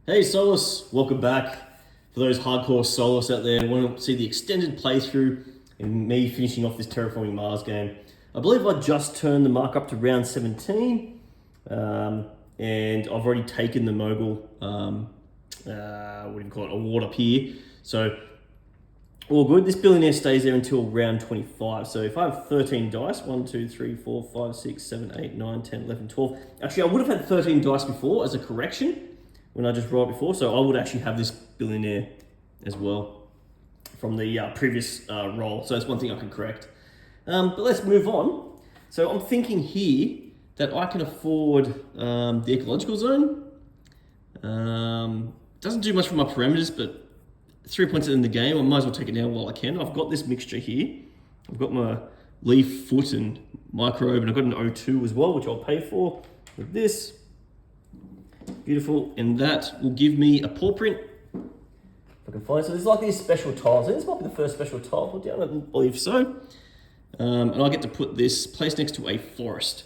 Hey Soloists, welcome back. For those hardcore Soloists out there who want to see the extended playthrough and me finishing off this Terraforming Mars game, I believe I just turned the mark up to round 17, and I've already taken the mogul, what do you call it, award up here. So all good. This billionaire stays there until round 25. So if I have 13 dice, 1, 2, 3, 4, 5, 6, 7, 8, 9, 10, 11, 12. Actually, I would have had 13 dice before as a correction when I just rolled before. So I would actually have this billionaire as well from the previous roll. So that's one thing I can correct. But let's move on. So I'm thinking here that I can afford the ecological zone. Doesn't do much for my parameters, but 3 points in the game. I might as well take it now while I can. I've got this mixture here. I've got my leaf, foot, and microbe, and I've got an O2 as well, which I'll pay for with this. Beautiful, and that will give me a paw print. If I can find it. So there's like these special tiles. This might be the first special tile put down, I believe so. And I get to put this place next to a forest.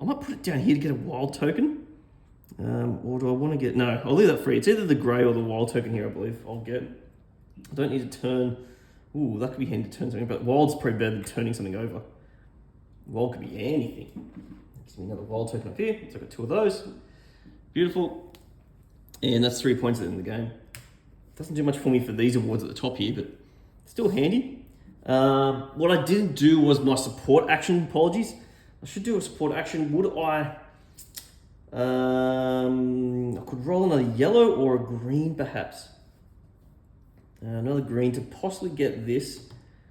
I might put it down here to get a wild token. Or do I want to get, no, I'll leave that free. It's either the grey or the wild token here, I believe I'll get. I don't need to turn, ooh, that could be handy to turn something, but wild's probably better than turning something over. Wild could be anything. Gives me another wild token up here, so I've got 2 of those. Beautiful. And that's 3 points at the end of the game. Doesn't do much for me for these awards at the top here, but still handy. What I didn't do was my support action, apologies. I should do a support action. Would I could roll another yellow or a green perhaps. Another green to possibly get this,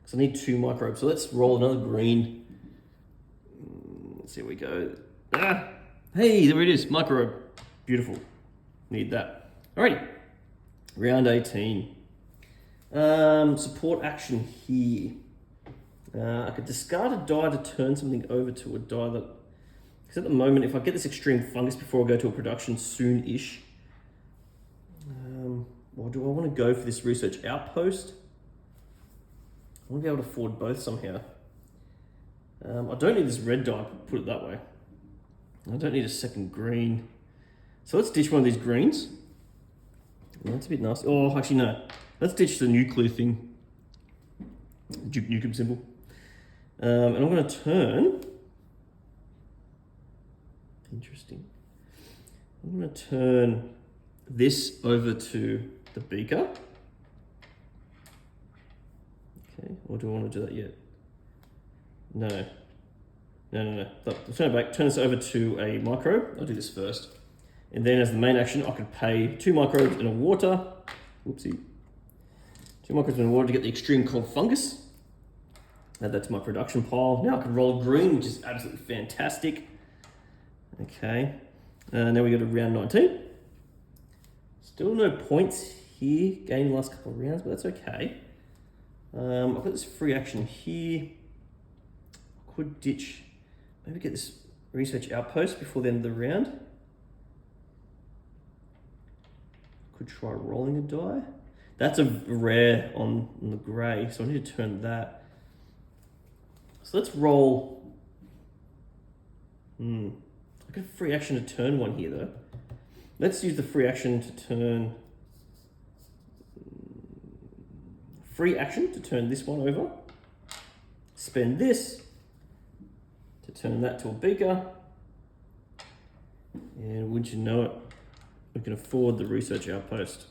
because I need 2 microbes. So let's roll another green. Let's see how we go. Hey, there it is, microbe. Beautiful. Need that. Alrighty. Round 18. Support action here. I could discard a die to turn something over to a die that, because at the moment, if I get this extreme fungus before I go to a production soon-ish, or do I want to go for this research outpost? I want to be able to afford both somehow. I don't need this red die, put it that way. I don't need a second green. So let's ditch one of these greens. Yeah, that's a bit nasty. Oh, actually no. Let's ditch the nuclear thing. Nuclear symbol. And I'm going to turn. Interesting. I'm going to turn this over to the beaker. Okay, or do I want to do that yet? No. I'll turn it back, turn this over to a microbe. I'll do this first. And then as the main action, I could pay 2 microbes and a water. Whoopsie. 2 microbes and a water to get the extreme cold fungus. Add that to my production pile. Now I can roll green, which is absolutely fantastic. Okay. Now we go to round 19. Still no points here. Gained the last couple of rounds, but that's okay. I've got this free action here. I could ditch, maybe get this research outpost before the end of the round. Could try rolling a die. That's a rare on the grey, so I need to turn that. So let's roll. I got a free action to turn one here though. Let's use the free action to turn. Free action to turn this one over. Spend this to turn that to a beaker. And wouldn't you know it, we can afford the research outpost.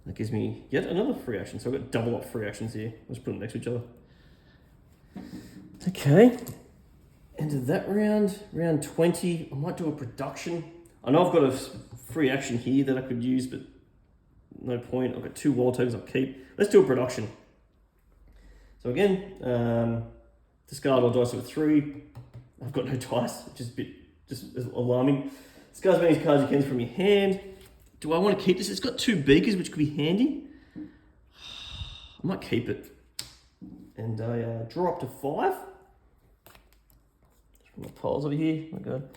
That gives me yet another free action. So I've got double up free actions here. Let's put them next to each other. Okay. End of that round. Round 20. I might do a production. I know I've got a free action here that I could use, but no point. I've got 2 wild tokens I'll keep. Let's do a production. So again, discard all dice with 3. I've got no dice, which is a bit just alarming. Discard as many cards you can from your hand. Do I want to keep this? It's got 2 beakers, which could be handy. I might keep it. And I draw up to 5. Just put my piles over here. Oh my God.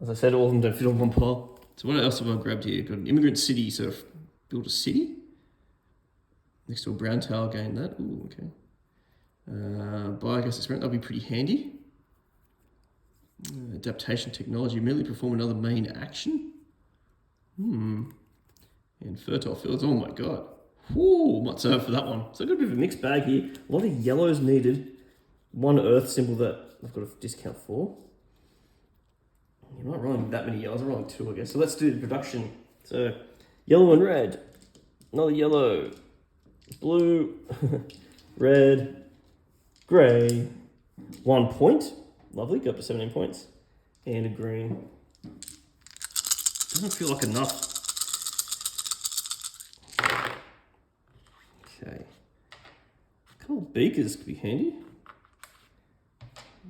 As I said, all of them don't fit on one pile. So what else have I grabbed here? Got an immigrant city, so build a city. Next to a brown tower, gain that. Ooh, okay. Biogas experiment, that'll be pretty handy. Adaptation technology, immediately perform another main action. And fertile fields, oh my god. Whoo, might serve for that one. So I've got a bit of a mixed bag here. A lot of yellows needed. One earth symbol that I've got a discount for. You're not rolling that many yellows, I'm rolling 2, I guess. So let's do the production. So, yellow and red. Another yellow. Blue. Red. Grey. 1 point. Lovely, go up to 17 points. And a green. Doesn't feel like enough. Okay. A couple of beakers could be handy.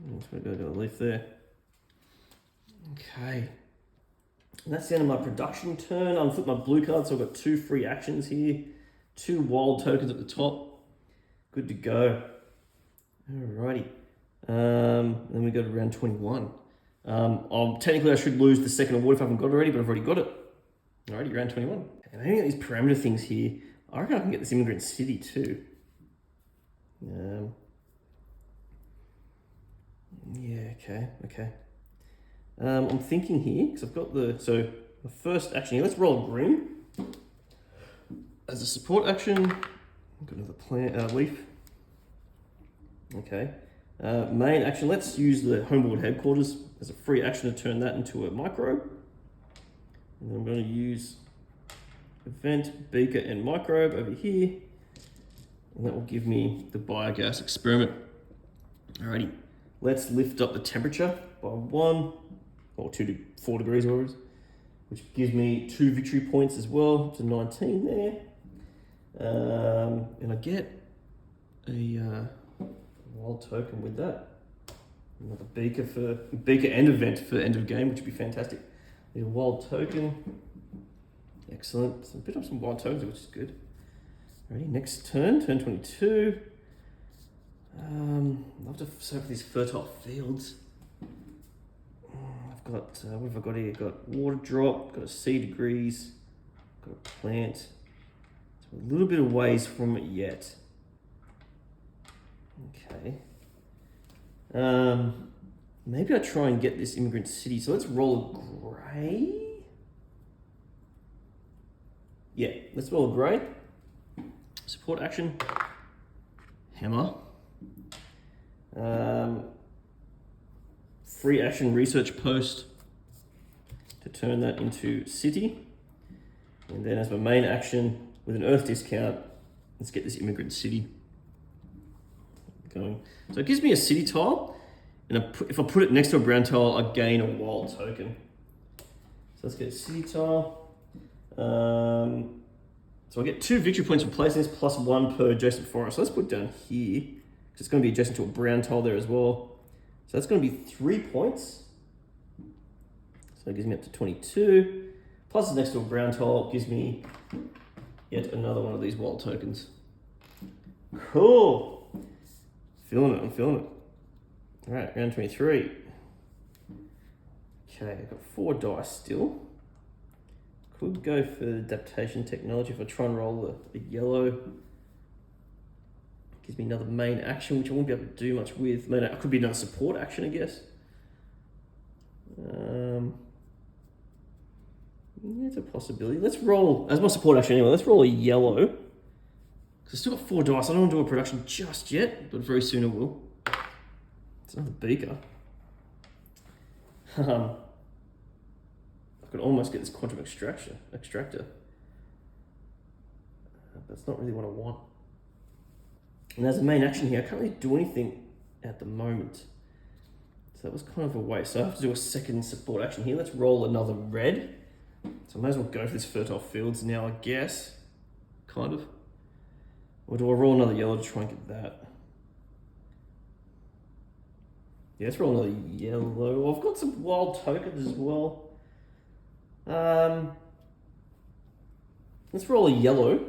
I'm just going to go to a leaf there. Okay. And that's the end of my production turn. I'll flip my blue card, so I've got 2 free actions here. 2 wild tokens at the top. Good to go. Alrighty. Then we go to round 21. Technically I should lose the second award if I haven't got it already, but I've already got it. Alrighty, round 21. And I think these parameter things here, I reckon I can get this immigrant city too. Yeah, okay. I'm thinking here, because I've got the first action here, let's roll a green. As a support action, I've got another plant, leaf. Okay. Main action, let's use the homeboard headquarters as a free action to turn that into a microbe. And then I'm going to use event, beaker, and microbe over here. And that will give me the biogas experiment. Alrighty, let's lift up the temperature by 1 or 2 to 4 degrees, whatever it is, which gives me 2 victory points as well, to 19 there. And I get a wild token with that. Another beaker and event for end of game, which would be fantastic. A wild token. Excellent. So pick up some wild tokens, which is good. Ready? Next turn 22. Love to soak these fertile fields. I've got what have I got here? Got water drop, got a C degrees, got a plant. So a little bit of ways from it yet. Okay. Maybe I try and get this immigrant city. So let's roll a grey. Yeah, let's roll a grey. Support action. Hammer. Free action research post to turn that into city. And then as my main action with an earth discount, let's get this immigrant city going. So it gives me a city tile, and if I put it next to a brown tile, I gain a wild token. So let's get a city tile. So I get 2 victory points for placing this, plus 1 per adjacent forest. So let's put it down here, because it's going to be adjacent to a brown tile there as well. So that's going to be 3 points. So it gives me up to 22. Plus it's next to a brown tile, gives me yet another one of these wild tokens. Cool. I'm feeling it. All right, round 23. Okay, I've got 4 dice still. Could go for the adaptation technology if I try and roll the yellow. Gives me another main action, which I won't be able to do much with. It could be another support action, I guess. Yeah, it's a possibility. Let's roll, as my support action anyway, let's roll a yellow. Because I've still got 4 dice. I don't want to do a production just yet, but very soon I will. It's another beaker. I could almost get this quantum extractor. But that's not really what I want. And as a main action here, I can't really do anything at the moment. So that was kind of a waste. So I have to do a second support action here. Let's roll another red. So I may as well go for this fertile fields now, I guess. Kind of. Or do I roll another yellow to try and get that? Yeah, let's roll another yellow. I've got some wild tokens as well. Let's roll a yellow.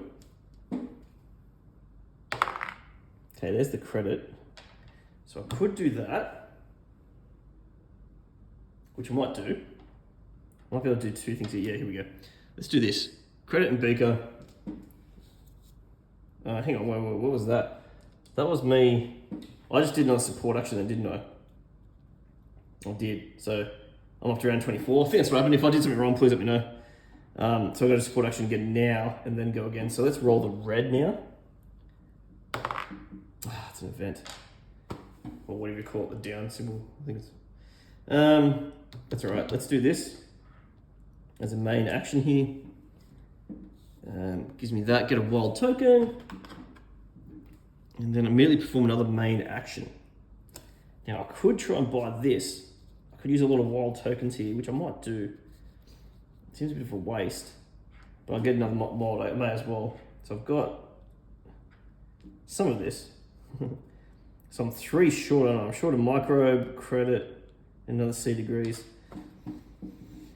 Okay, there's the credit. So I could do that, which I might do. I might be able to do 2 things here. Yeah, here we go. Let's do this. Credit and beaker. Hang on, wait, what was that? That was me. I just did another support action then, didn't I? I did. So I'm up to round 24. I think that's what happened. If I did something wrong, please let me know. So I've got to support action again now and then go again. So let's roll the red now. It's an event. Or whatever you call it, the down symbol. I think it's. That's all right. Let's do this as a main action here. Gives me that, get a wild token, and then immediately perform another main action. Now I could try and buy this. I could use a lot of wild tokens here, which I might do. It seems a bit of a waste, but I'll get another wild, I may as well. So I've got some of this. So I'm 3 short on it. I'm short of microbe, credit, another C degrees.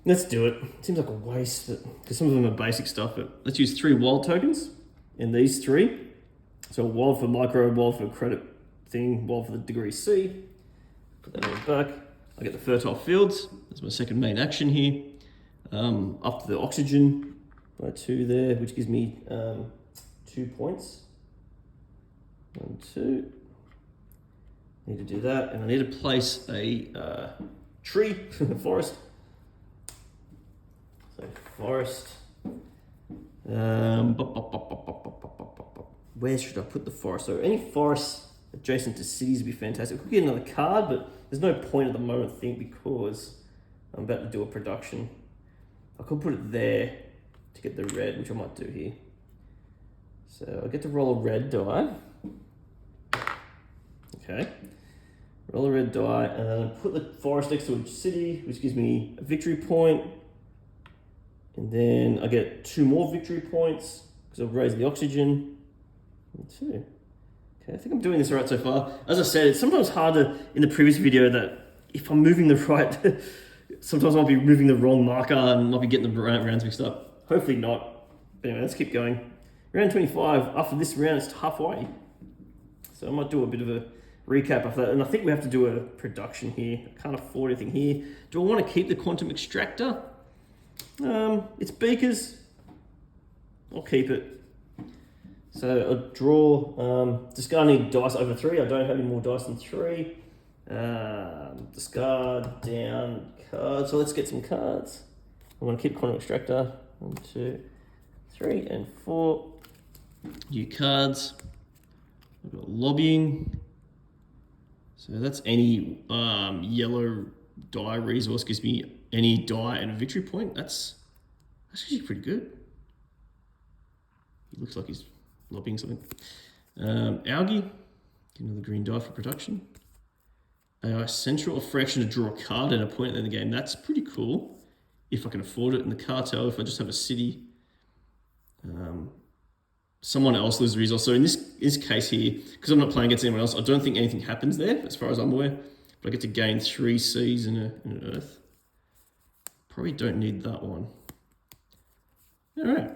Let's do it. Seems like a waste, because some of them are basic stuff, but let's use 3 wild tokens in these 3. So wild for microbe, wild for credit thing, wild for the degree C. Put that on the back. I get the fertile fields. That's my second main action here. Up to the oxygen by 2 there, which gives me 2 points. 1, 2. Need to do that, and I need to place a tree, forest. So forest. Where should I put the forest? So any forests adjacent to cities would be fantastic. We could get another card, but there's no point at the moment, I think, because I'm about to do a production. I could put it there to get the red, which I might do here. So I get to roll a red die. Okay. Roll a red die, and then put the forest next to a city, which gives me a victory point. And then I get 2 more victory points because I've raised the oxygen. 2. Okay, I think I'm doing this right so far. As I said, it's sometimes harder in the previous video that if I'm moving the right, sometimes I'll be moving the wrong marker and I'll be getting the rounds mixed up. Hopefully not. But anyway, let's keep going. Round 25, after this round, it's halfway. So I might do a bit of a recap of that. And I think we have to do a production here. I can't afford anything here. Do I want to keep the quantum extractor? It's beakers. I'll keep it. So I'll draw, discarding dice over 3. I don't have any more dice than 3. Discard, down, card. So let's get some cards. I'm going to keep quantum extractor. 1, 2, 3, and 4. New cards. I've got lobbying. So that's any yellow die resource gives me any die and a victory point. That's actually pretty good. He looks like he's lobbying something. Algae, get another green die for production. AI Central, a fraction to draw a card and a point in the game. That's pretty cool if I can afford it. And the cartel, if I just have a city. Someone else loses a resource. So in this case here, because I'm not playing against anyone else, I don't think anything happens there as far as I'm aware. But I get to gain 3 Cs and an Earth. Probably don't need that one. All right.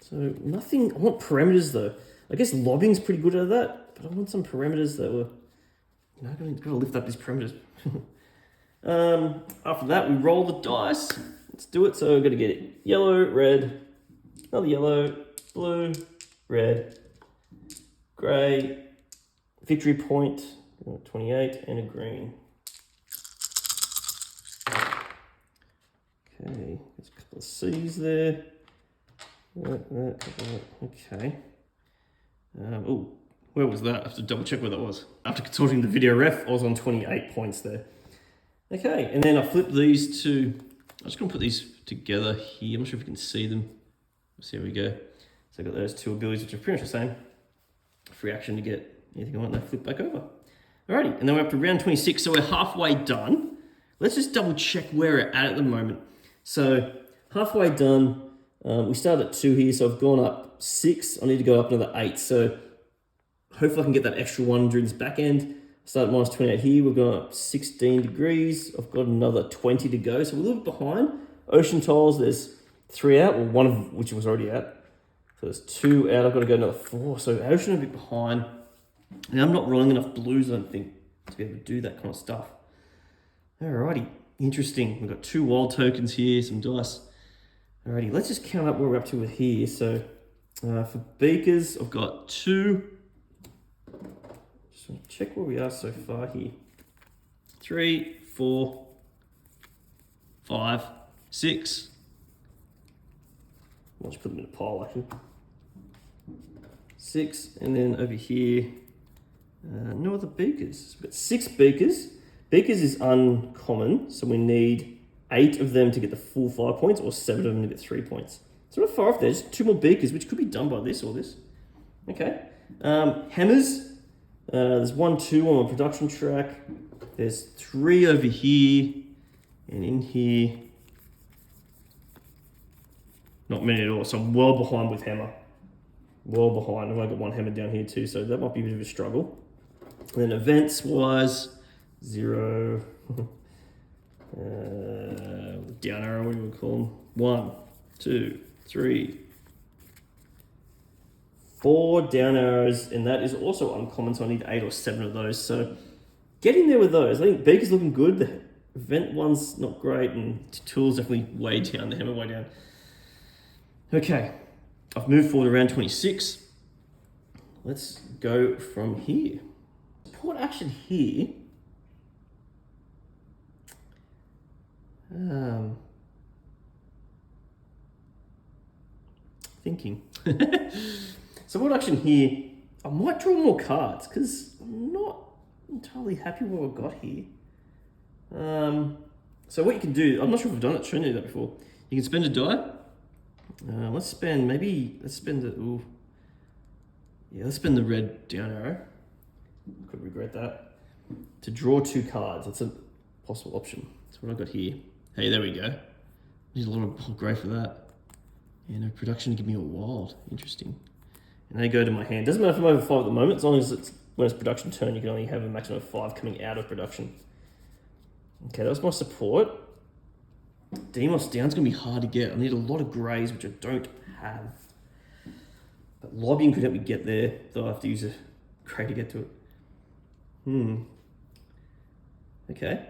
So nothing, I want parameters though. I guess lobbying's pretty good at that, but I want some parameters that were, gotta lift up these parameters. After that, we roll the dice. Let's do it. So we're gonna get it. Yellow, red, another yellow, blue, red, gray, victory point, 28, and a green. Okay, there's a couple of C's there. Okay. Oh, where was that? I have to double check where that was. After consulting the video ref, I was on 28 points there. Okay, and then I flip these to, I'm just gonna put these together here. I'm not sure if you can see them. So here we go. So I've got those 2 abilities, which are pretty much the same. Free action to get anything I want, and they flip back over. Alrighty, and then we're up to round 26, so we're halfway done. Let's just double check where we're at the moment. So halfway done. We started at 2 here, so I've gone up 6. I need to go up another 8. So hopefully I can get that extra 1 during this back end. Start at minus 28 here. We've gone up 16 degrees. I've got another 20 to go. So we're a little bit behind. Ocean tiles, there's 3 out, or 1 of which was already out. So there's 2 out. I've got to go another 4. So ocean a bit behind. And I'm not rolling enough blues, I don't think, to be able to do that kind of stuff. Alrighty, interesting. We've got 2 wild tokens here, some dice. Alrighty, let's just count up where we're up to with here. So for beakers, I've got 2. Just want to check where we are so far here. 3, 4, 5, 6, I'll just put them in a pile actually. 6, and then over here, no other beakers. We've got 6 beakers. Beakers is uncommon, so we need 8 of them to get the full 5 points, or 7 of them to get 3 points. So we're far off there, just 2 more beakers, which could be done by this or this. Okay. Hammers. There's 1, 2 on my production track. There's 3 over here, and in here, not many at all. So I'm well behind with hammer. Well behind. I've only got 1 hammer down here too, so that might be a bit of a struggle. And then events wise, 0. Down arrow, what do we call them? 1, 2, 3, 4 down arrows, and that is also uncommon, so I need 8 or 7 of those. So getting there with those. I think Beaker's looking good. The event one's not great, and tools definitely way down, the hammer way down. Okay, I've moved forward around 26. Let's go from here. Support action here. Thinking. Support action here. I might draw more cards because I'm not entirely happy with what I've got here. So what you can do, I'm not sure if I've done it, shown you that before. You can spend a die. Let's spend the let's spend the red down arrow. Could regret that. To draw 2 cards, that's a possible option. That's what I've got here. Hey, there we go. Need a lot of grey for that. Yeah, no production to give me a wild. Interesting. And they go to my hand. Doesn't matter if I'm over 5 at the moment, as long as when it's production turn, you can only have a maximum of 5 coming out of production. Okay, that was my support. Demos down's gonna be hard to get. I need a lot of greys, which I don't have. But lobbying could help me get there, though I have to use a grey to get to it. Okay.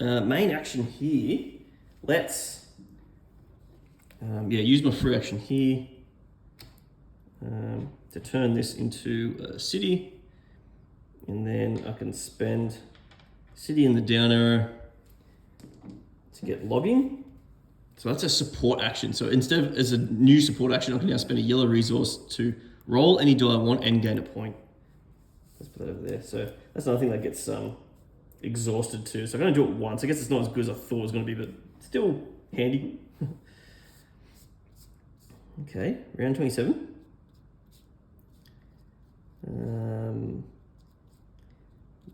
Main action here. Let's use my free action here to turn this into a city, and then I can spend city in the down arrow to get lobbying. So that's a support action. So instead of as a new support action, I can now spend a yellow resource to roll any die I want and gain a point. Let's put that over there. So that's another thing that gets exhausted too. So I'm going to do it once. I guess it's not as good as I thought it was going to be, but still handy. Okay, round 27.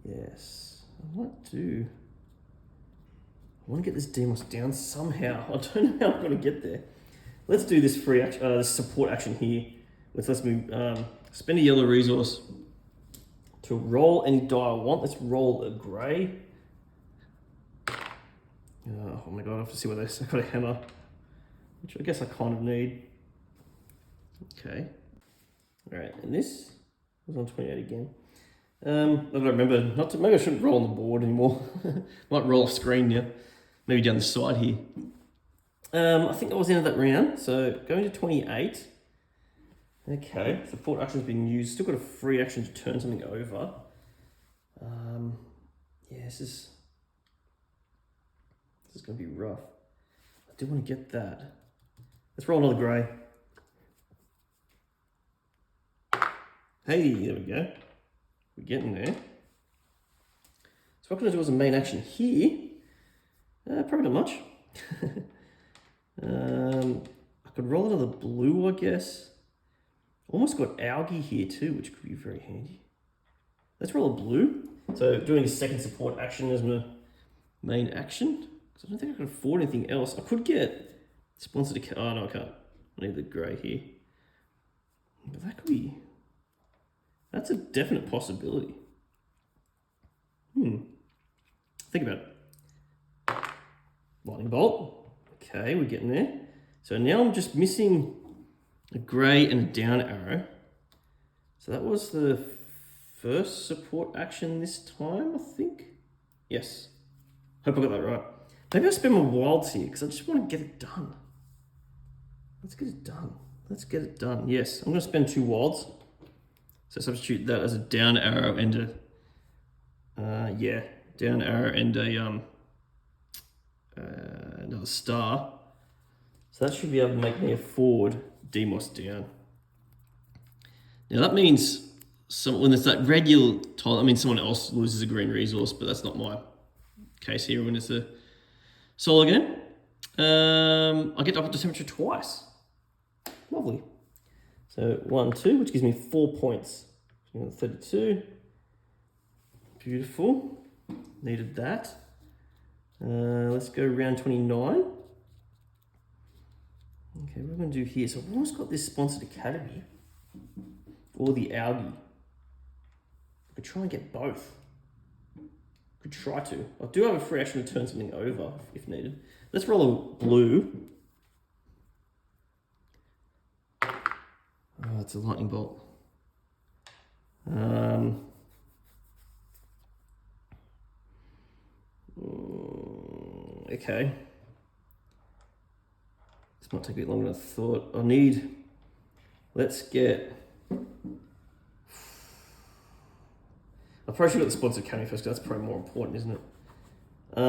Yes, I want to get this demos down somehow. I don't know how I'm going to get there. Let's do this free action, this support action here. Let's move, spend a yellow resource to roll any die I want. Let's roll a grey. Oh my god, I have to see what this. I've got a hammer, which I guess I kind of need. Okay. All right, and this was on 28 again. I don't remember, maybe I shouldn't roll on the board anymore. Might roll off screen now. Maybe down the side here. I think that was the end of that round. So going to 28. Okay, support action's been used. Still got a free action to turn something over. Yeah, this is going to be rough. I do want to get that. Let's roll another grey. Hey, there we go. We're getting there. So what I'm going to do as a main action here, probably not much. I could roll another blue, I guess. Almost got algae here too, which could be very handy. Let's roll a blue. So doing a second support action as my main action. Because I don't think I can afford anything else. I could get sponsored to, oh no I can't. I need the grey here. But that could be, that's a definite possibility. Think about it. Lightning bolt. Okay, we're getting there. So now I'm just missing a grey and a down arrow. So that was the first support action this time, I think. Yes. Hope I got that right. Maybe I'll spend my wilds here because I just want to get it done. Let's get it done. Let's get it done. Yes, I'm going to spend 2 wilds. So substitute that as a down arrow and a, down arrow and a another star. So that should be able to make me afford Demos down. Now that means when it's that regular tile, I mean someone else loses a green resource, but that's not my case here when it's a solo game. I get up to temperature twice. Lovely. So 1, 2, which gives me 4 points. 32. Beautiful. Needed that. Let's go round 29. Okay, what are we going to do here? So I've almost got this sponsored academy. Or the algae. I could try and get both. Could try to. I do have a free action to turn something over if needed. Let's roll a blue. Oh, it's a lightning bolt. Okay. This might take a bit longer than I thought. Let's get... I probably should have got the sponsored academy first because that's probably more important, isn't it? Do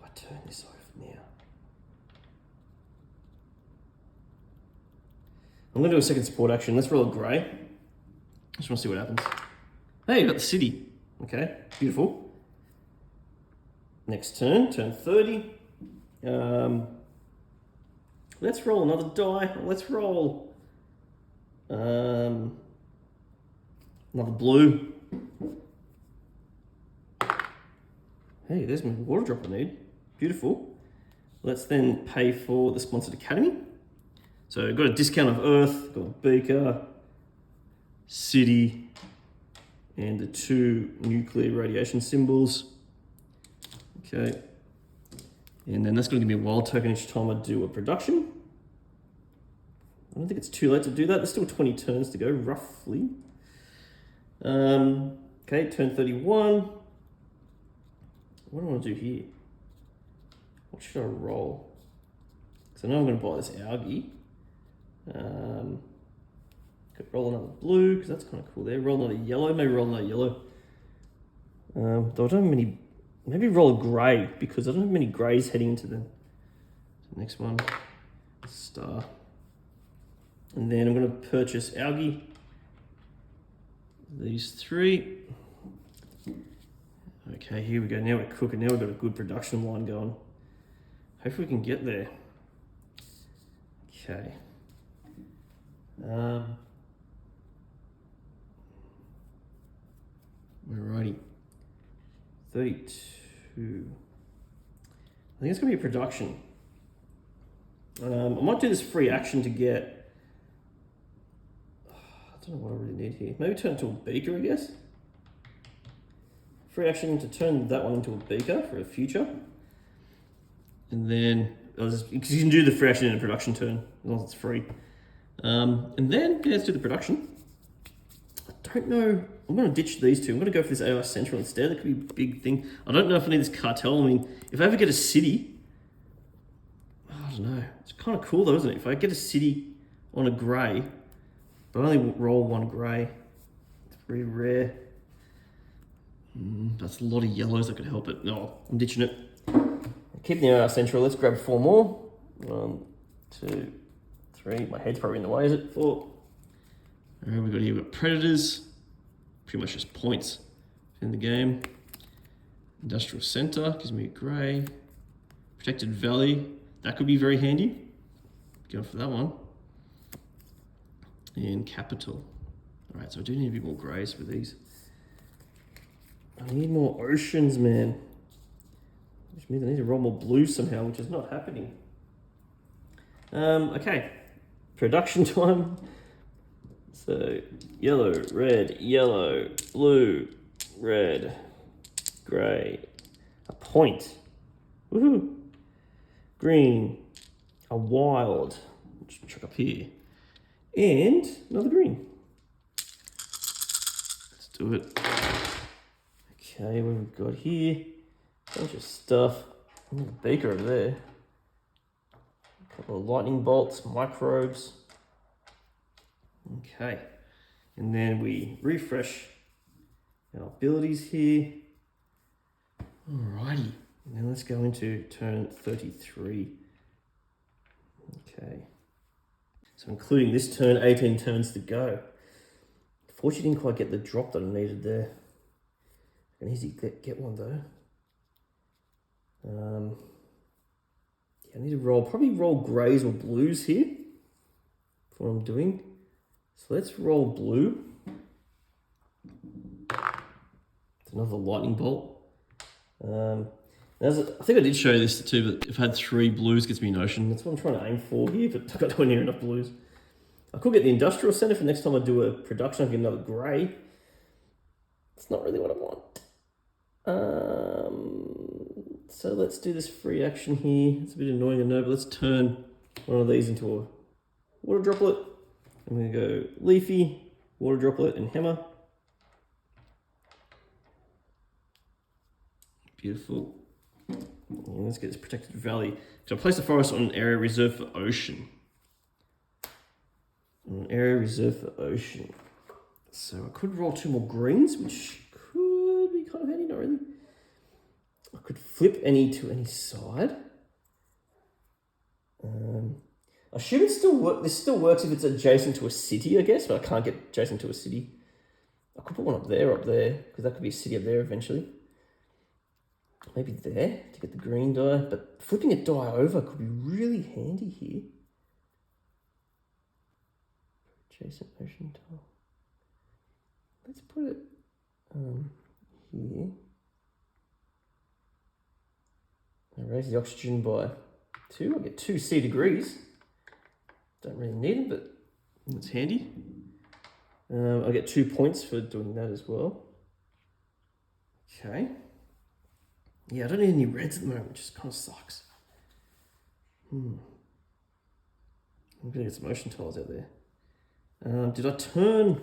I turn this off now? I'm going to do a second support action. Let's roll a grey. I just want to see what happens. Hey, you got the city. Okay, beautiful. Next turn 30. Let's roll another die. Let's roll another blue. Hey, there's my water drop I need. Beautiful. Let's then pay for the sponsored academy. So I've got a discount of Earth, got a beaker, city, and the 2 nuclear radiation symbols. Okay. And then that's going to give me a wild token each time I do a production. I don't think it's too late to do that. There's still 20 turns to go, roughly. Okay, turn 31. What do I want to do here? What should I roll? Because I know I'm going to buy this algae. Could roll another blue, because that's kind of cool there. Roll another yellow, maybe roll another yellow. Though I don't have many, maybe roll a grey, because I don't have many greys heading into the next one. Star. And then I'm going to purchase algae. These 3. Okay, here we go. Now we're cooking. Now we've got a good production line going. Hopefully we can get there. Okay. Alrighty. 32. I think it's going to be a production. I might do this free action to get... I don't know what I really need here. Maybe turn it into a beaker, I guess. Free action to turn that one into a beaker for a future. And then, because you can do the free action in a production turn, as long as it's free. And then, yeah, let's do the production. I don't know, I'm going to ditch these 2. I'm going to go for this AI Central instead. That could be a big thing. I don't know if I need this cartel. I mean, if I ever get a city, I don't know. It's kind of cool though, isn't it? If I get a city on a grey, but I only roll 1 grey, it's pretty rare. That's a lot of yellows that could help it. No, I'm ditching it. Keep the AI Central. Let's grab 4 more. 1, 2, 3. My head's probably in the way, is it? 4. All right, we've got Predators. Pretty much just points in the game. Industrial Center gives me a grey. Protected Valley. That could be very handy. Going for that one. And Capital. All right, so I do need a bit more greys for these. I need more oceans, man. Which means I need to roll more blue somehow, which is not happening. Okay, production time. So yellow, red, yellow, blue, red, grey, a point. Woohoo! Green, a wild, just chuck up here, and another green. Let's do it. Okay, what have we got here? Bunch of stuff. A beaker over there. A couple of lightning bolts, microbes. Okay, and then we refresh our abilities here. Alrighty, and then let's go into turn 33. Okay. So including this turn, 18 turns to go. Fortunately, didn't quite get the drop that I needed there. An easy get one though. Yeah, I need to probably roll greys or blues here for what I'm doing. So let's roll blue. It's another lightning bolt. I think I did show you this too, but if I had 3 blues, gets me an ocean. That's what I'm trying to aim for here, but I've got nowhere near enough blues. I could get the industrial center for next time I do a production. I can get another grey. It's not really what I want. So let's do this free action here. It's a bit annoying, I know, but let's turn one of these into a water droplet. I'm going to go leafy, water droplet, and hammer. Beautiful. And let's get this protected valley. So I place the forest on an area reserved for ocean. An area reserved for ocean. So I could roll 2 more greens, which could be kind of handy, not really. I could flip any to any side. I assume it still work. This still works if it's adjacent to a city, I guess, but I can't get adjacent to a city. I could put one up there, because that could be a city up there eventually. Maybe there to get the green die, but flipping a die over could be really handy here. Adjacent ocean tile. Let's put it here. I raise the oxygen by 2. I get 2 C degrees. Don't really need it, but it's handy. I get 2 points for doing that as well. Okay. Yeah, I don't need any reds at the moment, which just kind of sucks. I'm gonna get some ocean tiles out there. Did I turn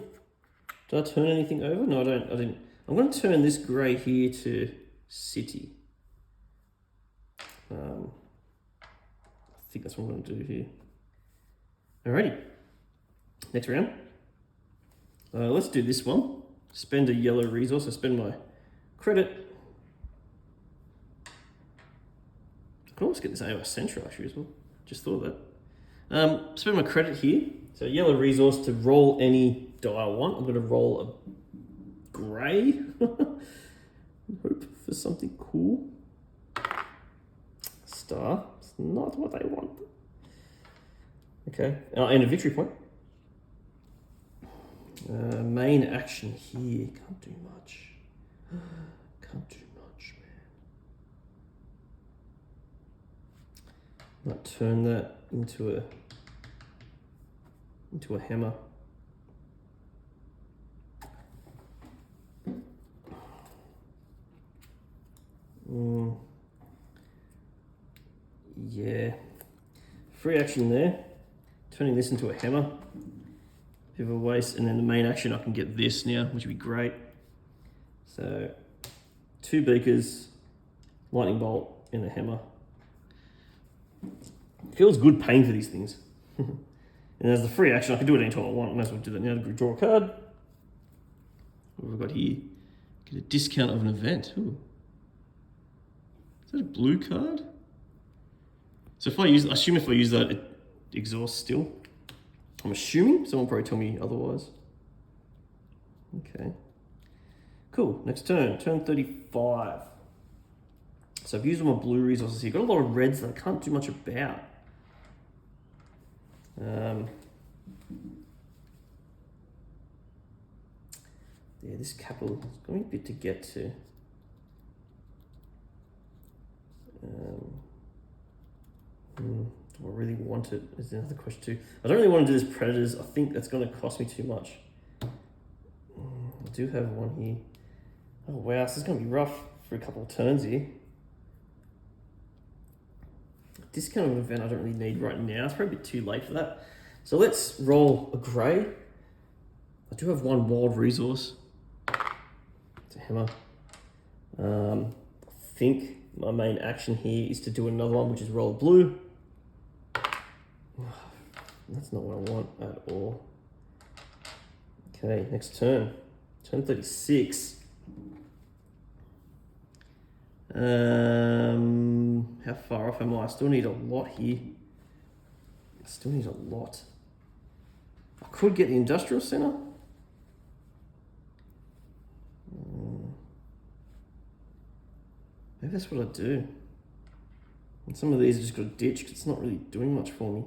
anything over? No, I didn't. I'm going to turn this grey here to city. I think that's what I'm going to do here. Alrighty. Next round. Let's do this one. Spend a yellow resource. I spend my credit. I can always get this AOS Central actually as well. Just thought of that. Spend my credit here. So yellow resource to roll any die I want. I'm going to roll a grey. Hope for something cool. Star. It's not what I want. Okay. And a victory point. Main action here. Can't do much. Can't do much, man. Might turn that into a hammer. Yeah. Free action there. Turning this into a hammer. Bit of a waste. And then the main action, I can get this now, which would be great. So 2 beakers, lightning bolt, and a hammer. Feels good paying for these things. And as the free action, I can do it anytime I want. I might as well do that now to draw a card. What have we got here? Get a discount of an event. Ooh. Is that a blue card? So I assume if I use that, it exhausts still. I'm assuming. Someone will probably tell me otherwise. Okay. Cool. Next turn. Turn 35. So I've used all my blue resources here. Got a lot of reds that I can't do much about. Yeah, this capital is going to be a bit to get to. Do I really want it? Is another question too. I don't really want to do this predators. I think that's going to cost me too much. I do have one here. Oh wow, this is going to be rough for a couple of turns here. Discount of an event I don't really need right now. It's probably a bit too late for that. So let's roll a grey. I do have 1 wild resource. It's a hammer. I think my main action here is to do another one, which is roll a blue. That's not what I want at all. Okay, next turn. Turn 36. How far off am I? I still need a lot here. still need a lot. I could get the industrial center. Maybe that's what I do. And some of these I just got to ditch because it's not really doing much for me.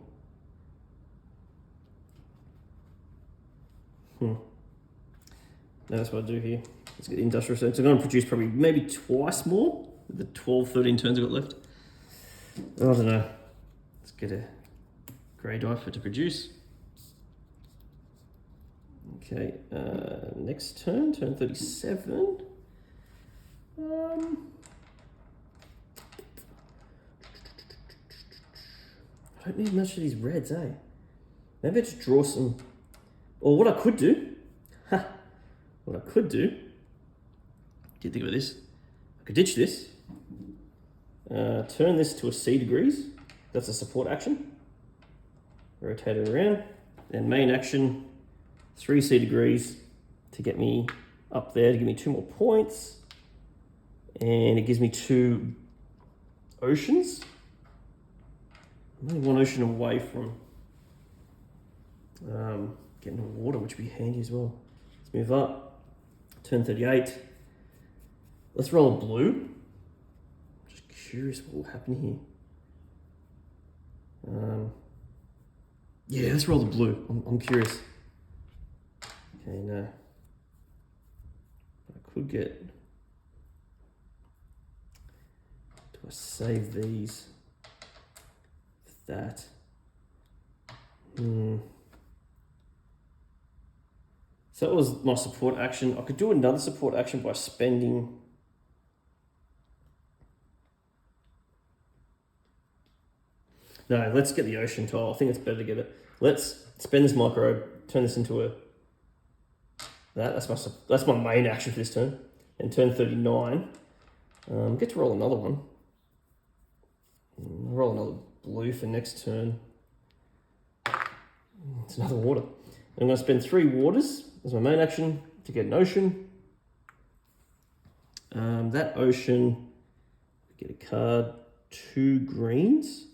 No, that's what I do here. Let's get the industrial center. So I'm going to produce probably maybe twice more with the 12, 13 turns I've got left. I don't know. Let's get a grey die for it to produce. Okay, next turn 37. I don't need much of these reds, eh? Maybe I just draw some, or what I could do, what I could do, did think about this, I could ditch this, turn this to a C degrees, that's a support action, rotate it around, and main action, 3 C degrees to get me up there, to give me 2 more points, and it gives me 2 oceans. I'm only 1 ocean away from getting the water, which would be handy as well. Let's move up, turn 38. Let's roll a blue. Just curious what will happen here. Yeah, let's roll the blue. I'm curious. Okay, no. I could get, do I save these? That. So that was my support action. I could do another support action by spending. No, let's get the ocean tile. I think it's better to get it. Let's spend this microbe, turn this into a. That's my main action for this turn. And turn 39. Get to roll another one. Roll another blue for next turn. It's another water. I'm going to spend 3 waters as my main action to get an ocean. That ocean, get a card, 2 greens.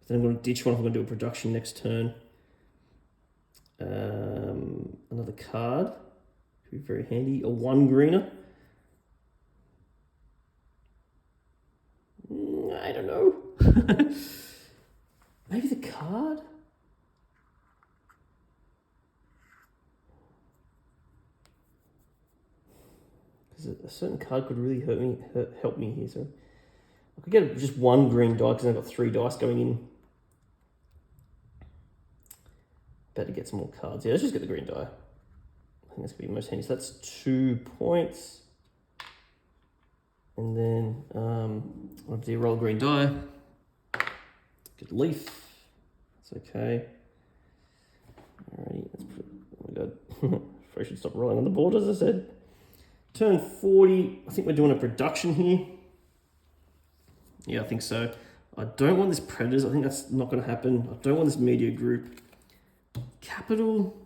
Then I'm going to ditch one if I'm going to do a production next turn. Another card, could be very handy. A 1 greener. I don't know. Maybe the card? Because a certain card could really help me here. So I could get just 1 green die because I've got 3 dice going in. Better get some more cards. Yeah, let's just get the green die. I think that's going to be most handy. So that's 2 points. And then I'll do roll a green die. Get a leaf. It's okay. Alrighty, let's put, oh my god. Probably should stop rolling on the board, as I said. Turn 40. I think we're doing a production here. Yeah, I think so. I don't want this Predators. I think that's not going to happen. I don't want this media group. Capital.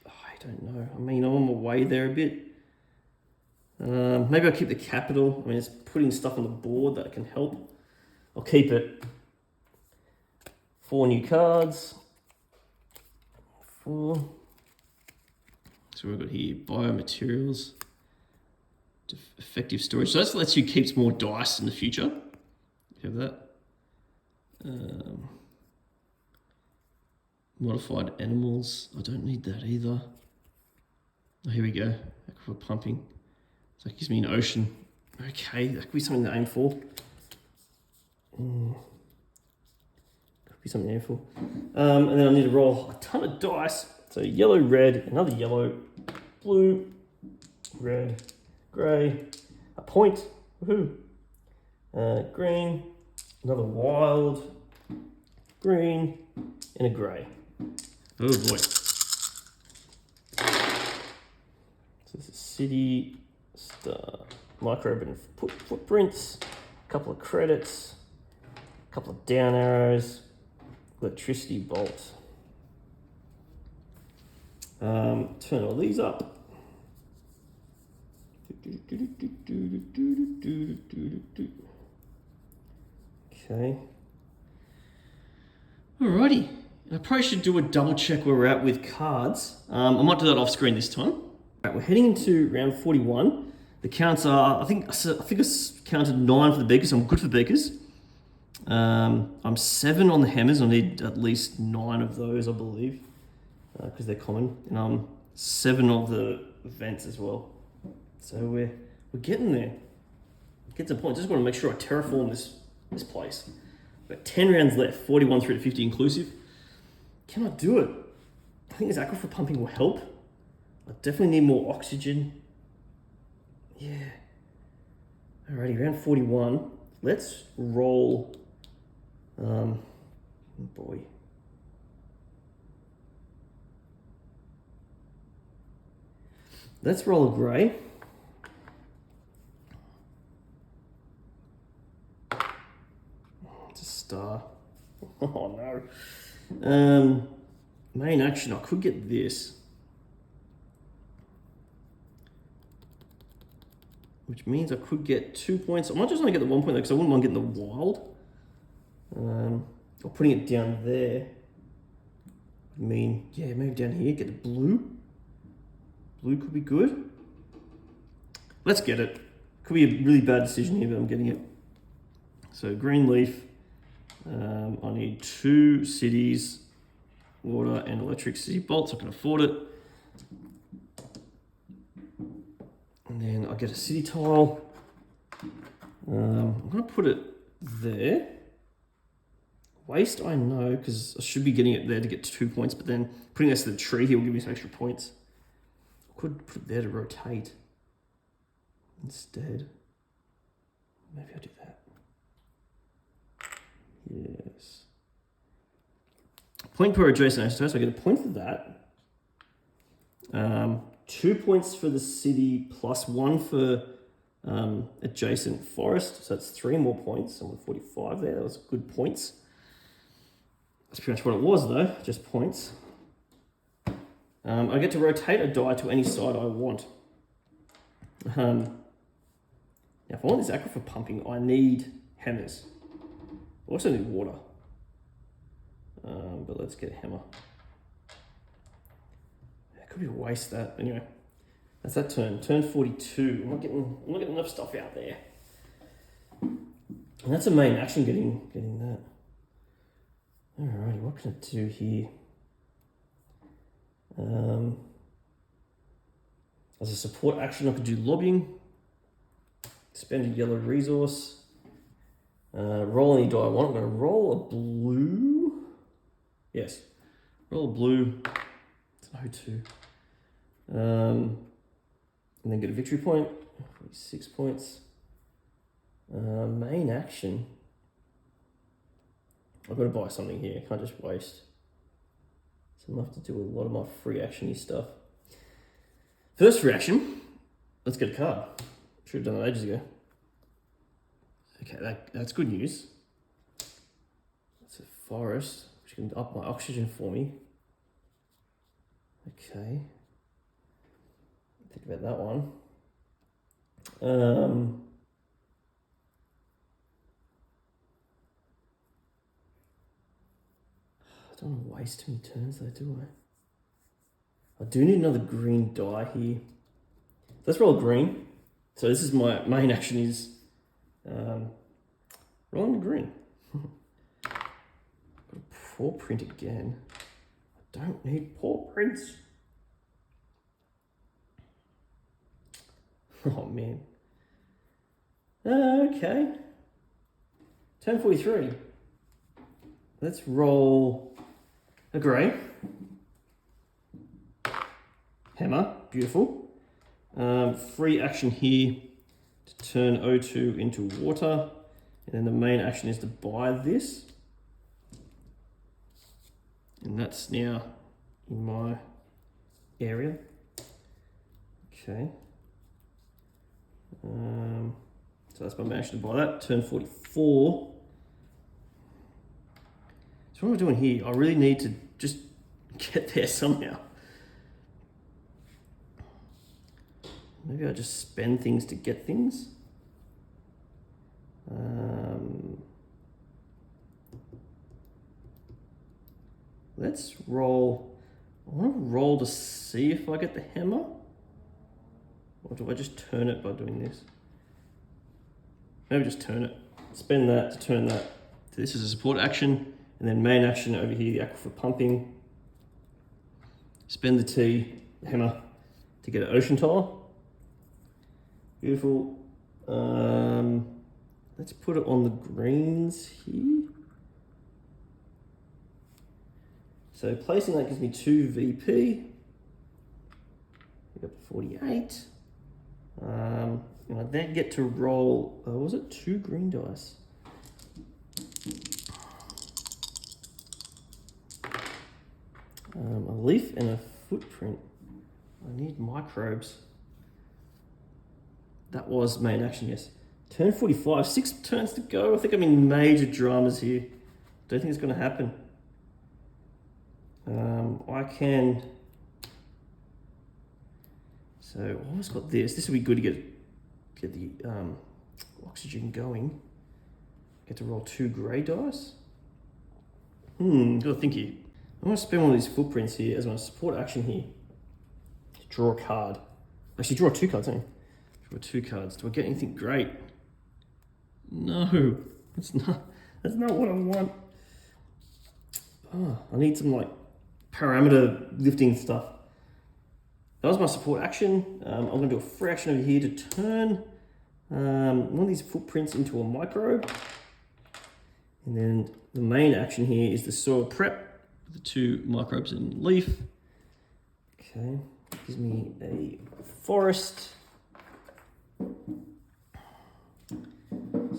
Oh, I don't know. I mean, I'm on my way there a bit. Maybe I'll keep the capital. I mean, it's putting stuff on the board that can help. I'll keep it. 4 new cards. 4. So we've got here biomaterials, effective storage. So that lets you keep more dice in the future. You have that. Modified animals. I don't need that either. Oh, here we go. For pumping. So that gives me an ocean. Okay, that could be something to aim for. Could be something to aim for. And then I need to roll a ton of dice. So yellow, red, another yellow, blue, red, grey, a point, woohoo. Green, another wild, green, and a grey. Oh boy. So this is city, star, microbe and footprints, a couple of credits, a couple of down arrows, electricity bolt. Turn all these up. Okay. Alrighty. I probably should do a double check where we're at with cards. I might do that off screen this time. Right, we're heading into round 41. The counts are, I think I counted 9 for the beakers, so I'm good for the beakers. I'm 7 on the hammers. I need at least 9 of those, I believe, because they're common. And I'm 7 of the vents as well. So we're getting there. Get to the point. Just want to make sure I terraform this place. We've got 10 rounds left, 41 through to 50 inclusive. Can I do it? I think this aquifer pumping will help. I definitely need more oxygen. Yeah. Alrighty, round 41. Let's roll. Boy. Let's roll a grey. It's a star. Oh no. Main action, I could get this. Which means I could get 2 points. I might just only get the 1 point though, because I wouldn't mind getting the wild. Or putting it down there. I mean, yeah, maybe down here, get the blue. Blue could be good. Let's get it. Could be a really bad decision here, but I'm getting it. So green leaf. I need 2 cities, water and electricity bolts. I can afford it. And then I get a city tile. I'm gonna put it there. Waste, I know, because I should be getting it there to get 2 points, but then putting this to the tree here will give me some extra points. I could put it there to rotate instead. Maybe I'll do that. Yes. Point per adjacent action, so I get a point for that. 2 points for the city plus 1 for adjacent forest, so that's 3 more points. I'm on 45 there. That was good points. That's pretty much what it was though, just points. I get to rotate a die to any side I want. Now if I want this aquifer pumping, I need hammers. I also need water. But let's get a hammer. It could be a waste that. Anyway, that's that turn. Turn 42. I'm not getting enough stuff out there. And that's a main action getting that. Alrighty, what can I do here? As a support action, I could do lobbying. Spend a yellow resource. Roll any die I want. I'm going to roll a blue. Yes, roll a blue. It's an O2. And then get a victory point. 6 points. Main action. I've got to buy something here. I can't just waste. So I'm going to have to do a lot of my free actiony stuff. First reaction. Let's get a card. Should have done that ages ago. Okay, that's good news. That's a forest, which can up my oxygen for me. Okay. Think about that one. I don't want to waste too many turns though, do I? I do need another green die here. Let's roll green. So this is my main action is rolling the green. Paw print again. I don't need paw prints. Oh man. Okay. Turn 43. Let's roll a grey. Hammer, beautiful. Free action here to turn O2 into water. And then the main action is to buy this. And that's now in my area. Okay. So that's my main action to buy that. Turn 44. So what am I doing here? I really need to just get there somehow. Maybe I just spend things to get things. Let's roll. I want to roll to see if I get the hammer. Or do I just turn it by doing this? Maybe just turn it. Spend that to turn that. So this is a support action, and then main action over here, the aquifer pumping. Spend the T, the hammer, to get an ocean tile. Beautiful. Let's put it on the greens here. So placing that gives me 2 VP. We got 48. And I then get to roll, was it 2 green dice? A leaf and a footprint. I need microbes. That was main action, yes. Turn 45, 6 turns to go. I think I'm in major dramas here. Don't think it's going to happen. I can. So I almost got this. This would be good to get the oxygen going. Get to roll 2 grey dice. Got to think here. I'm going to spend one of these footprints here as my support action here. Draw a card. Actually, draw 2 cards, don't you? Draw 2 cards. Do I get anything great? No, that's not what I want. Oh, I need some like parameter lifting stuff. That was my support action. I'm going to do a free action over here to turn one of these footprints into a microbe. And then the main action here is the soil prep, the 2 microbes in leaf. Okay, gives me a forest.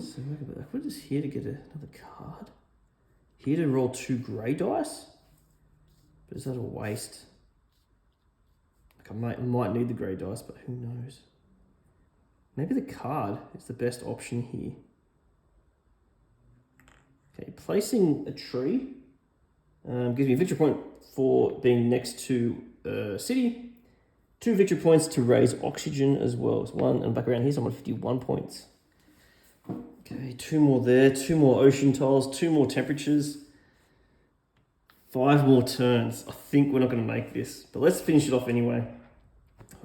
So what is here to get another card? Here to roll 2 grey dice? But is that a waste? Like I might need the grey dice, but who knows? Maybe the card is the best option here. Okay, placing a tree gives me a victory point for being next to a city. 2 victory points to raise oxygen as well. It's 1, and back around here, so I'm on 51 points. Okay, 2 more there, 2 more ocean tiles, 2 more temperatures, 5 more turns. I think we're not going to make this, but let's finish it off anyway.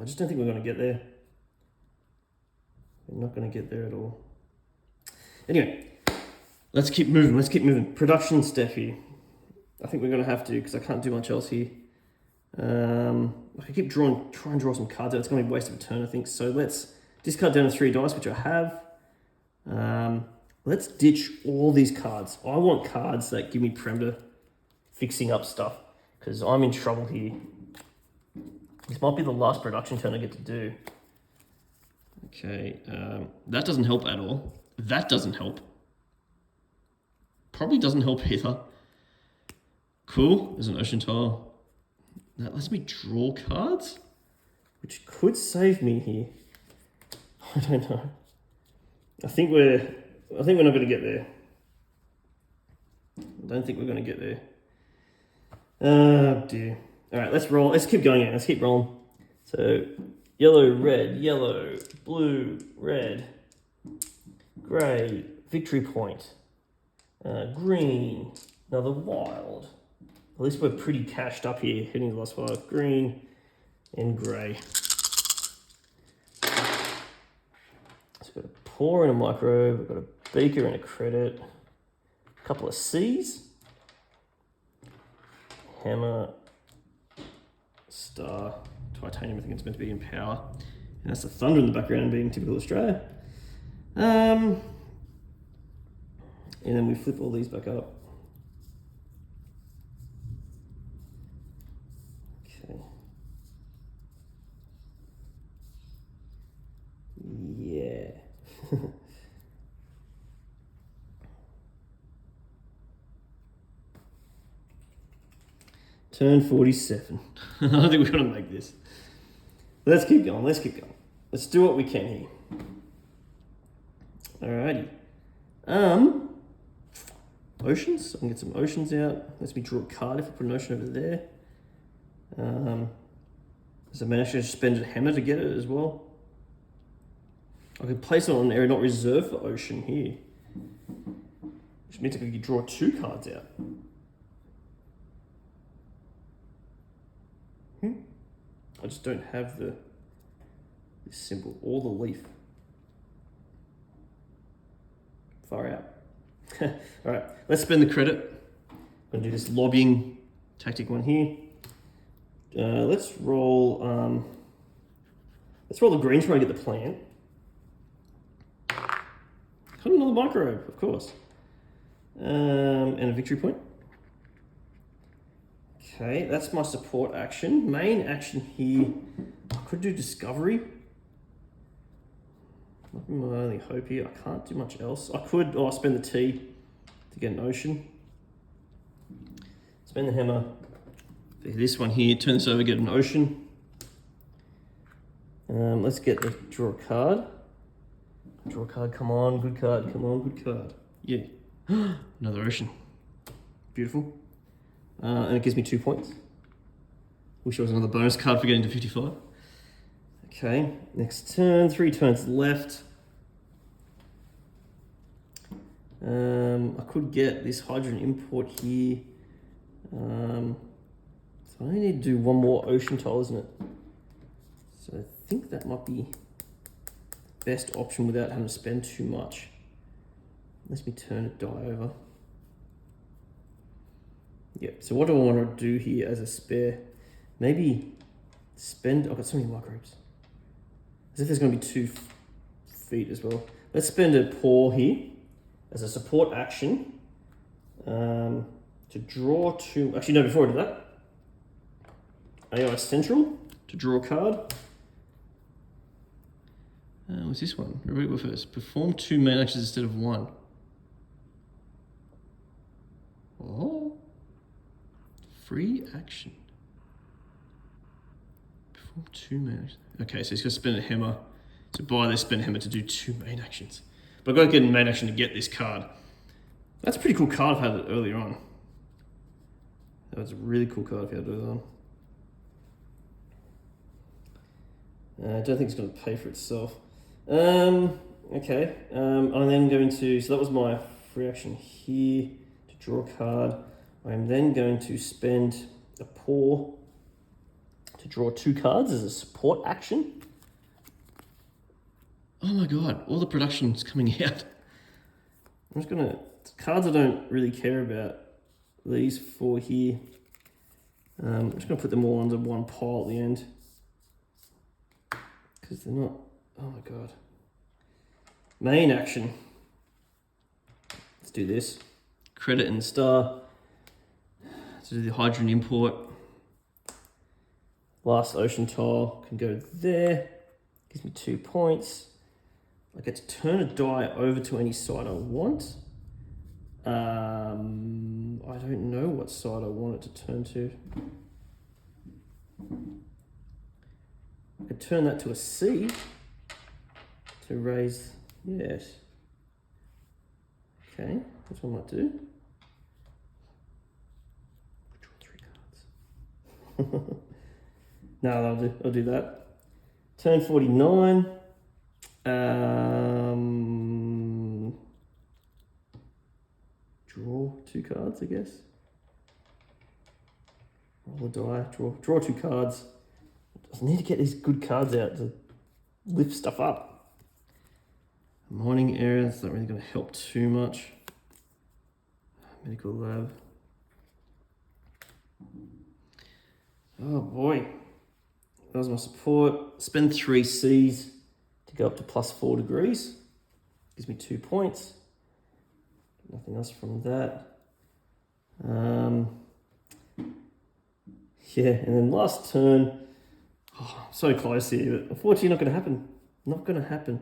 I just don't think we're going to get there. We're not going to get there at all. Anyway, let's keep moving. Production step here. I think we're going to have to, because I can't do much else here. I can keep try and draw some cards out. It's going to be a waste of a turn, I think. So let's discard down to 3 dice, which I have. Let's ditch all these cards. I want cards that give me perimeter fixing up stuff, because I'm in trouble here. This might be the last production turn I get to do. Okay, that doesn't help at all. That doesn't help. Probably doesn't help either. Cool, there's an ocean tile. That lets me draw cards, which could save me here. I don't know. I think we're not going to get there. I don't think we're going to get there. Oh dear. All right, let's roll. Let's keep going. Let's keep rolling. So yellow, red, yellow, blue, red, grey, victory point, green, another wild. At least we're pretty cashed up here, hitting the last 5. Green and grey. So we've got a pour and a microbe, we've got a beaker and a credit, a couple of C's, hammer, star, titanium, I think it's meant to be in power. And that's the thunder in the background being typical Australia. And then we flip all these back up. Okay. Yeah. Turn 47. I don't think we're going to make this. Let's keep going. Let's do what we can here. Alrighty. Oceans. I can get some oceans out. Let's me draw a card if I put an ocean over there. Does I manage to spend a hammer to get it as well? I could place it on an area not reserved for ocean here. Which means I could draw 2 cards out. I just don't have this symbol or the leaf. Far out. All right, let's spend the credit. I'm gonna do this lobbying tactic one here. Let's roll the green, try and get the plant. Got another microbe, of course. And a victory point. Okay, that's my support action. Main action here, I could do discovery. Might be my only hope here. I can't do much else. I could, spend the T to get an ocean. Spend the hammer. This one here, turn this over, get an ocean. Let's get the draw a card. Draw a card, come on, good card, come on, good card. Yeah, another ocean. Beautiful. And it gives me 2 points. Wish there was another bonus card for getting to 55. Okay, next turn, 3 turns left. I could get this hydrogen import here. So I only need to do one more ocean tile, isn't it? So I think that might be the best option without having to spend too much. Let me turn a die over. Yep, so what do I want to do here as a spare? Maybe spend, I've got so many microbes. As if there's going to be 2 feet as well. Let's spend a paw here as a support action to draw 2, actually no, before I do that, AI Central to draw a card. What's this one? Read it first. Perform 2 main actions instead of 1. Oh. Free action. Perform 2 main actions. Okay, so he's going to spend a hammer. To buy this, spend a hammer to do 2 main actions. But I've got to get a main action to get this card. That's a pretty cool card if I had it earlier on. That was a really cool card if you had it earlier on. I don't think it's going to pay for itself. Okay, I'm then going to, so that was my free action here to draw a card. I'm then going to spend a paw to draw 2 cards as a support action. Oh my god, all the production's coming out. I'm just gonna, cards I don't really care about, these 4 here. I'm just gonna put them all under one pile at the end. Because they're not, oh my god. Main action. Let's do this. Credit and star. Let's do the hydrogen import. Last ocean tile can go there. Gives me 2 points. I get to turn a die over to any side I want. I don't know what side I want it to turn to. I could turn that to a C to raise, yes. Okay, that's what I might do. Draw 3 cards. No, I'll do that. Turn 49. Draw 2 cards, I guess. Roll a die, draw 2 cards. I need to get these good cards out to lift stuff up. Mining area, that's not really going to help too much. Medical lab. Oh boy. That was my support. Spend 3 Cs to go up to +4 degrees. Gives me 2 points. Nothing else from that. Yeah, and then last turn. Oh, so close here, but unfortunately not going to happen. Not going to happen.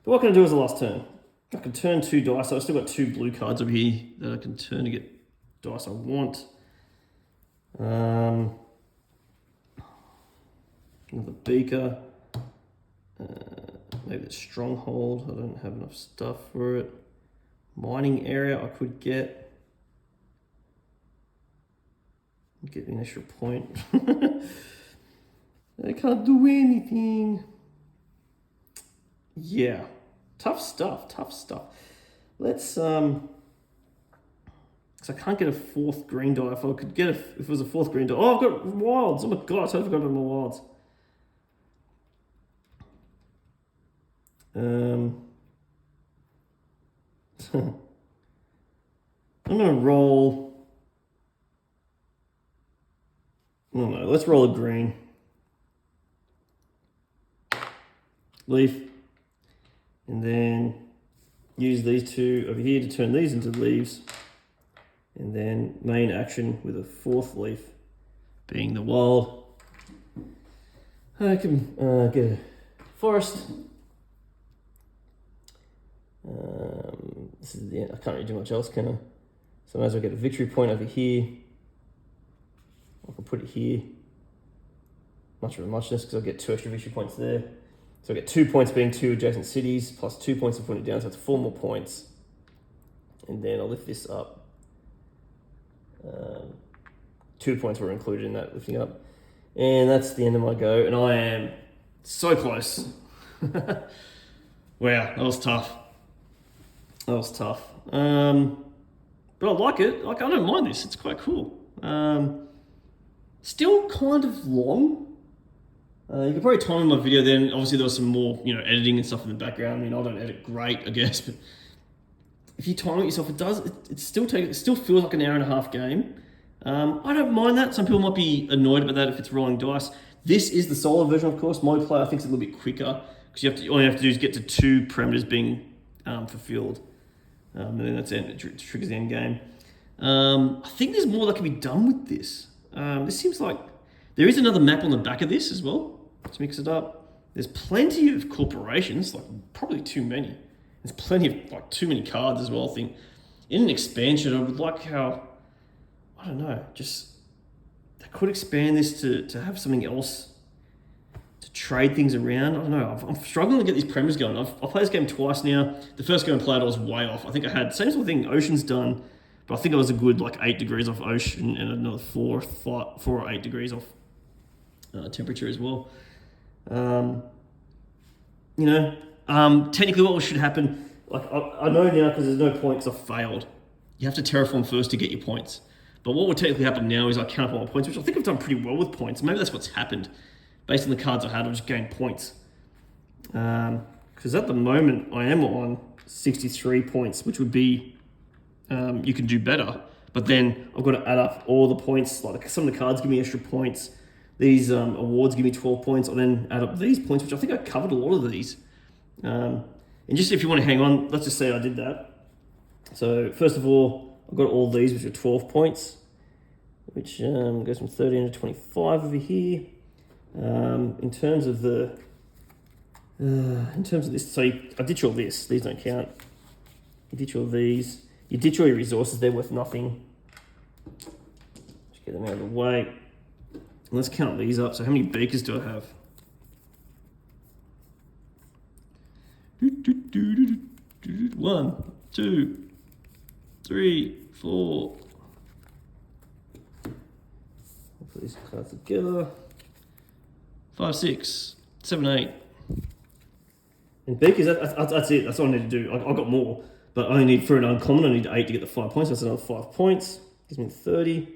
But what can I do as a last turn? I can turn 2 dice. So I've still got 2 blue cards over here that I can turn to get dice I want. Another beaker. Maybe the Stronghold. I don't have enough stuff for it. Mining area I could get me an extra point. I can't do anything. Yeah, tough stuff. Let's, so because I can't get a 4th green die. If I could get if it was a 4th green die. Oh, I've got wilds. Oh my god, I totally forgot about my wilds. I'm gonna roll. I don't know. Let's roll a green. Leaf. And then use these 2 over here to turn these into leaves. And then main action with a 4th leaf being the wild. I can get a forest. This is the end. I can't really do much else, can I? So I might as well get a victory point over here. I can put it here. Much of a muchness because I'll get 2 extra victory points there. So I get 2 points being 2 adjacent cities, plus 2 points of putting it down, so it's 4 more points. And then I'll lift this up. 2 points were included in that lifting up. And that's the end of my go, and I am so close. Wow, that was tough. That was tough. But I like it. Like, I don't mind this. It's quite cool. Still kind of long. You could probably time my video then. Obviously, there was some more, editing and stuff in the background. I mean, I don't edit great, I guess, but if you time it yourself, it still feels like an hour and a half game. I don't mind that. Some people might be annoyed about that if it's rolling dice. This is the solo version, of course. Multiplayer, I think, is a little bit quicker because all you have to do is get to 2 parameters being fulfilled, and then that's it. It triggers the end game. I think there's more that can be done with this. This seems like there is another map on the back of this as well to mix it up. There's plenty of corporations, like probably too many. There's plenty of too many cards as well. I think in an expansion, I would like how, I don't know, just they could expand this to have something else to trade things around. I don't know. I'm struggling to get these premiers going. I've played this game twice now. The first game I played, I was way off. I think I had same sort of thing. Ocean's done, but I think I was a good 8 degrees off ocean and another 4 or 8 degrees off temperature as well. Technically what should happen, I know now because there's no point because I failed. You have to terraform first to get your points. But what would technically happen now is I count up all my points, which I think I've done pretty well with points. Maybe that's what's happened. Based on the cards I had, I just gained points. Because at the moment, I am on 63 points, which would be, you can do better. But then I've got to add up all the points. Like some of the cards give me extra points. These awards give me 12 points. I'll then add up these points, which I think I covered a lot of these. And just if you want to hang on, let's just say I did that. So first of all, I've got all these, which are 12 points, which goes from 13 to 25 over here. In terms of this, so I ditch all this. These don't count. You ditch all these. You ditch all your resources. They're worth nothing. Just get them out of the way. And let's count these up. So how many beakers do I have? 1, 2, 3, 4. I'll put these cards together. 5, 6, 7, 8. And beakers, that's it. That's all I need to do. I've got more, but I only need, for an uncommon, I need 8 to get the 5 points. That's another 5 points. Gives me 30.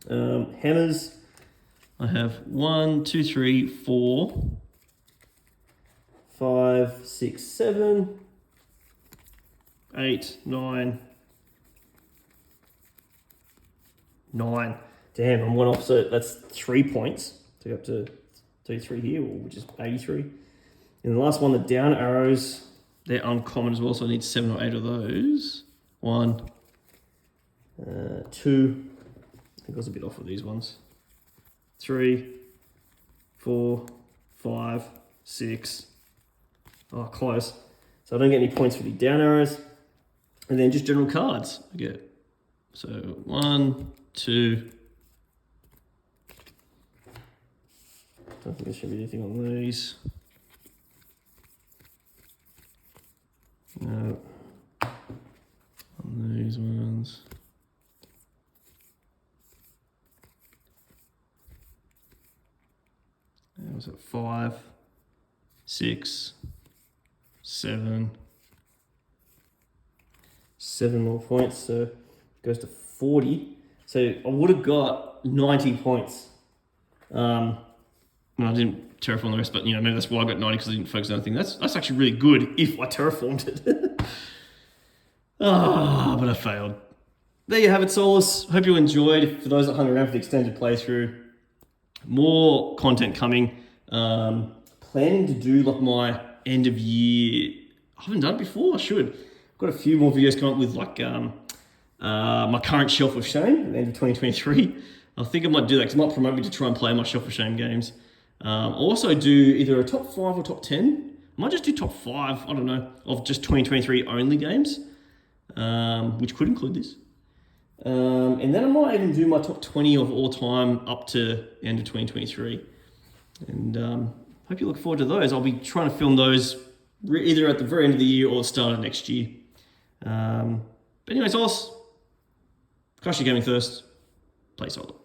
Hammers. I have 1, 2, 3, 4, 5, 6, 7, 8, 9. 9. Damn, I'm one off, so that's 3 points to go up to 33 here, which is 83. And the last one, the down arrows, they're uncommon as well, so I need 7 or 8 of those. 1, 2. I think I was a bit off with these ones. 3, 4, 5, 6. Oh, close. So I don't get any points for the down arrows. And then just general cards I get. So 1, 2. Don't think there should be anything on these. No. On these ones. That was at 5, 6, 7. 7 more points, so goes to 40. So I would have got 90 points. I didn't terraform the rest, but maybe that's why I got 90 because I didn't focus on anything. That's actually really good if I terraformed it. But I failed. There you have it, Soloists. Hope you enjoyed. For those that hung around for the extended playthrough, more content coming. Planning to do like my end of year. I haven't done it before. I should. I've got a few more videos coming up with like my current Shelf of Shame at the end of 2023. I think I might do that because it might promote me to try and play my Shelf of Shame games. Also do either a top 5 or top 10. I might just do top 5, I don't know, of just 2023 only games, which could include this. And then I might even do my top 20 of all time up to the end of 2023. And hope you look forward to those. I'll be trying to film those either at the very end of the year or the start of next year. But anyways, Oz, crush your gaming thirst, play solo.